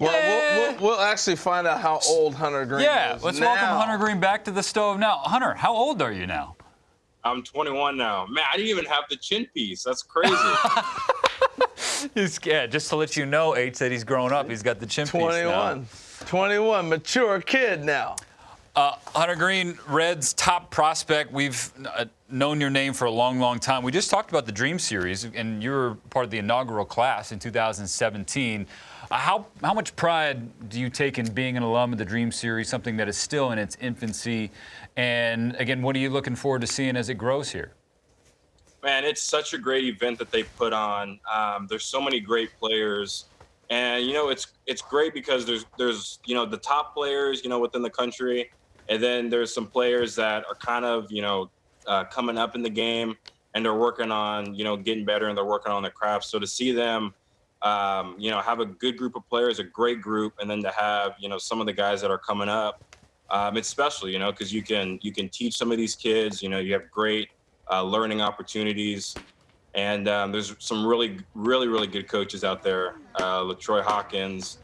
Well, we'll actually find out how old Hunter Greene is. Yeah, let's welcome Hunter Greene back to the stove now. Hunter, how old are you now? I'm 21 now. Man, I didn't even have the chin piece. That's crazy. Just to let you know, H, that he's grown up. He's got the chin piece now. 21, mature kid now. Hunter Greene, Reds' top prospect. We've known your name for a long, long time. We just talked about the Dream Series, and you were part of the inaugural class in 2017. How much pride do you take in being an alum of the Dream Series, something that is still in its infancy? And, again, what are you looking forward to seeing as it grows here? Man, it's such a great event that they put on. There's so many great players. And, it's great because there's the top players, within the country. And then there's some players that are kind of, coming up in the game, and they're working on, getting better, and they're working on their craft. So to see them, have a good group of players, a great group, and then to have, some of the guys that are coming up, it's special, because you can teach some of these kids, you have great learning opportunities. And there's some really, really, really good coaches out there. LaTroy Hawkins.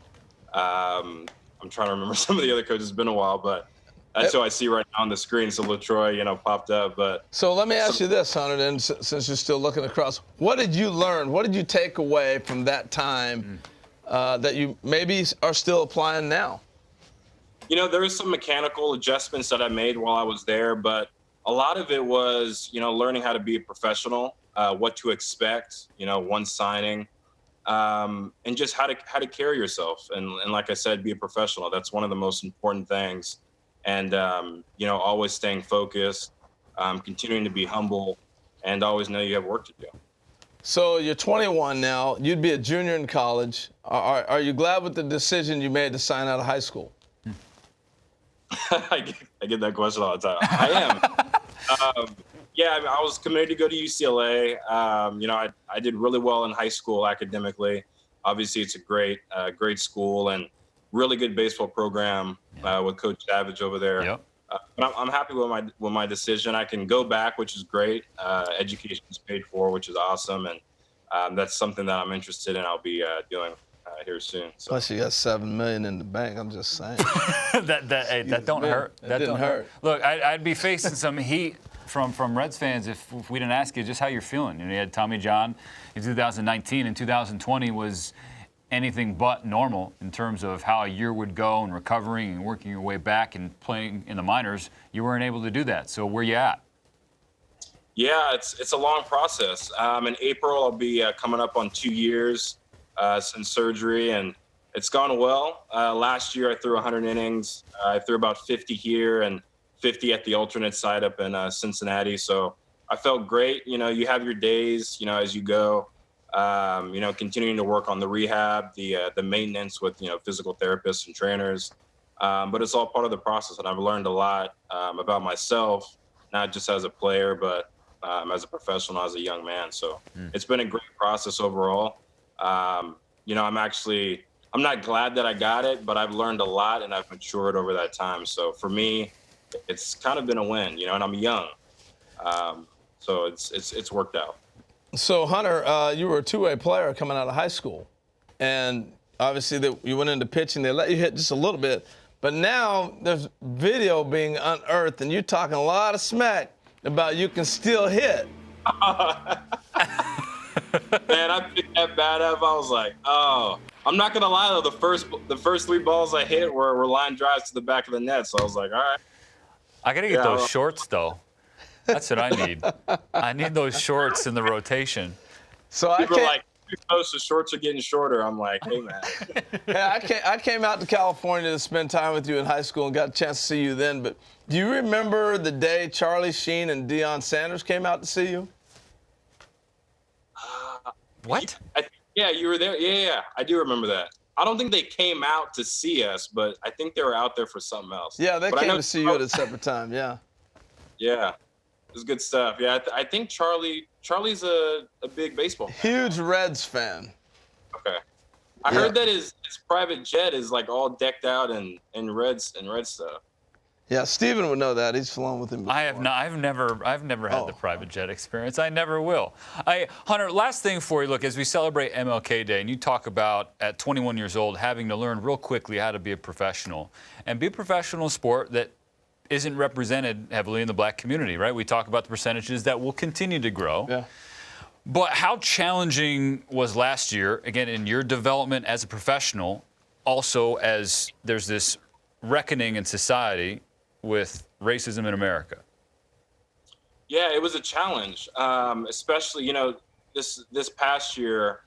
I'm trying to remember some of the other coaches. It's been a while, but that's who I see right now on the screen. So LaTroy, popped up. But so let me ask you this, Hunter, then, since you're still looking across. What did you learn? What did you take away from that time that you maybe are still applying now? There was some mechanical adjustments that I made while I was there, but a lot of it was, learning how to be a professional, what to expect, one signing, and just how to carry yourself. And like I said, be a professional. That's one of the most important things. And, always staying focused, continuing to be humble, and always know you have work to do. So you're 21 now. You'd be a junior in college. Are you glad with the decision you made to sign out of high school? I get that question all the time. I am. I was committed to go to UCLA. I did really well in high school academically. Obviously, it's a great school and really good baseball program with Coach Savage over there. Yep. But I'm happy with my decision. I can go back, which is great. Education is paid for, which is awesome, and that's something that I'm interested in. I'll be doing here soon. So. Plus, you got $7 million in the bank. I'm just saying. that don't hurt. That didn't hurt. Look, I'd be facing some heat from Reds fans if we didn't ask you just how you're feeling. You had Tommy John in 2019, and 2020 was anything but normal in terms of how a year would go and recovering and working your way back and playing in the minors. You weren't able to do that. So where you at? Yeah, it's a long process. In April, I'll be coming up on 2 years since surgery, and it's gone well. Last year, I threw 100 innings. I threw about 50 here and 50 at the alternate side up in Cincinnati. So I felt great. You have your days, as you go. Continuing to work on the rehab, the maintenance with, physical therapists and trainers. But it's all part of the process, and I've learned a lot about myself, not just as a player, but as a professional, as a young man. So it's been a great process overall. I'm not glad that I got it, but I've learned a lot and I've matured over that time. So for me, it's kind of been a win, and I'm young. So it's worked out. So, Hunter, you were a two-way player coming out of high school. And obviously you went into pitching. They let you hit just a little bit. But now there's video being unearthed, and you're talking a lot of smack about you can still hit. Man, I picked that bat up. I was like, oh. I'm not going to lie, though. The first 3 balls I hit were line drives to the back of the net. So I was like, all right. I got to get those shorts, though. That's what I need. I need those shorts in the rotation. So People are like, the shorts are getting shorter. I'm like, hey, man. Yeah, I came out to California to spend time with you in high school and got a chance to see you then. But do you remember the day Charlie Sheen and Deion Sanders came out to see you? What? Yeah, you were there. Yeah, I do remember that. I don't think they came out to see us, but I think they were out there for something else. Yeah, they came to see you at a separate time, yeah. Yeah, it was good stuff. Yeah, I think Charlie's a big baseball fan. Huge Reds fan. Okay. I heard that his private jet is like all decked out in red stuff. Yeah, Steven would know that. He's flown with him before. I have not. I've never had the private jet experience. I never will. Hunter, last thing for you. Look, as we celebrate MLK Day, and you talk about at 21 years old having to learn real quickly how to be a professional and be a professional sport that isn't represented heavily in the black community, right? We talk about the percentages that will continue to grow. Yeah. But how challenging was last year, again, in your development as a professional, also as there's this reckoning in society with racism in America? Yeah, it was a challenge, especially, this past year,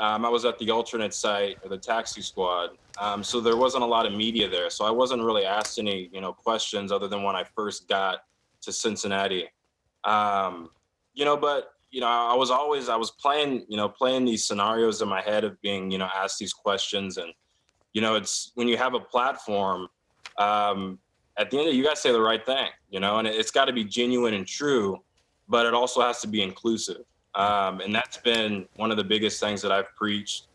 I was at the alternate site, or the taxi squad, so there wasn't a lot of media there. So I wasn't really asked any, questions other than when I first got to Cincinnati. But I was playing these scenarios in my head of being, asked these questions, and it's when you have a platform. At the end of it, you got to say the right thing, and it's got to be genuine and true, but it also has to be inclusive. And that's been one of the biggest things that I've preached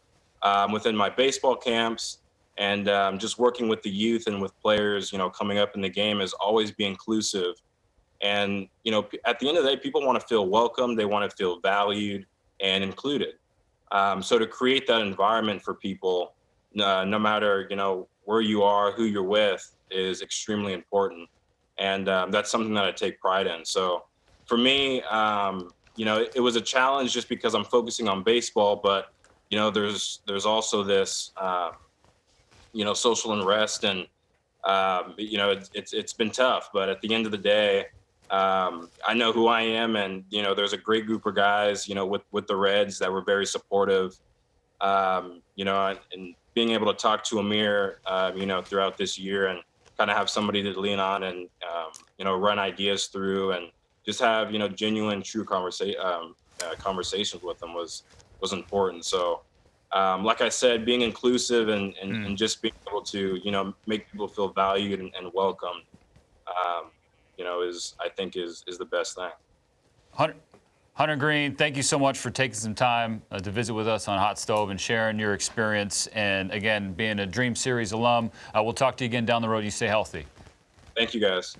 within my baseball camps, and just working with the youth and with players, coming up in the game, is always be inclusive. And, at the end of the day, people want to feel welcome. They want to feel valued and included. So to create that environment for people, no matter, where you are, who you're with, is extremely important. And that's something that I take pride in. So for me, it was a challenge just because I'm focusing on baseball, but, there's also this, social unrest, and, it's been tough. But at the end of the day, I know who I am, and, there's a great group of guys, with the Reds that were very supportive, and being able to talk to Amir, throughout this year, and kind of have somebody to lean on and, run ideas through, and just have, genuine, true conversations with them was important. So, like I said, being inclusive and just being able to, make people feel valued and welcomed, I think is the best thing. Hunter Greene, thank you so much for taking some time to visit with us on Hot Stove and sharing your experience. And again, being a Dream Series alum, we'll talk to you again down the road. You stay healthy. Thank you, guys.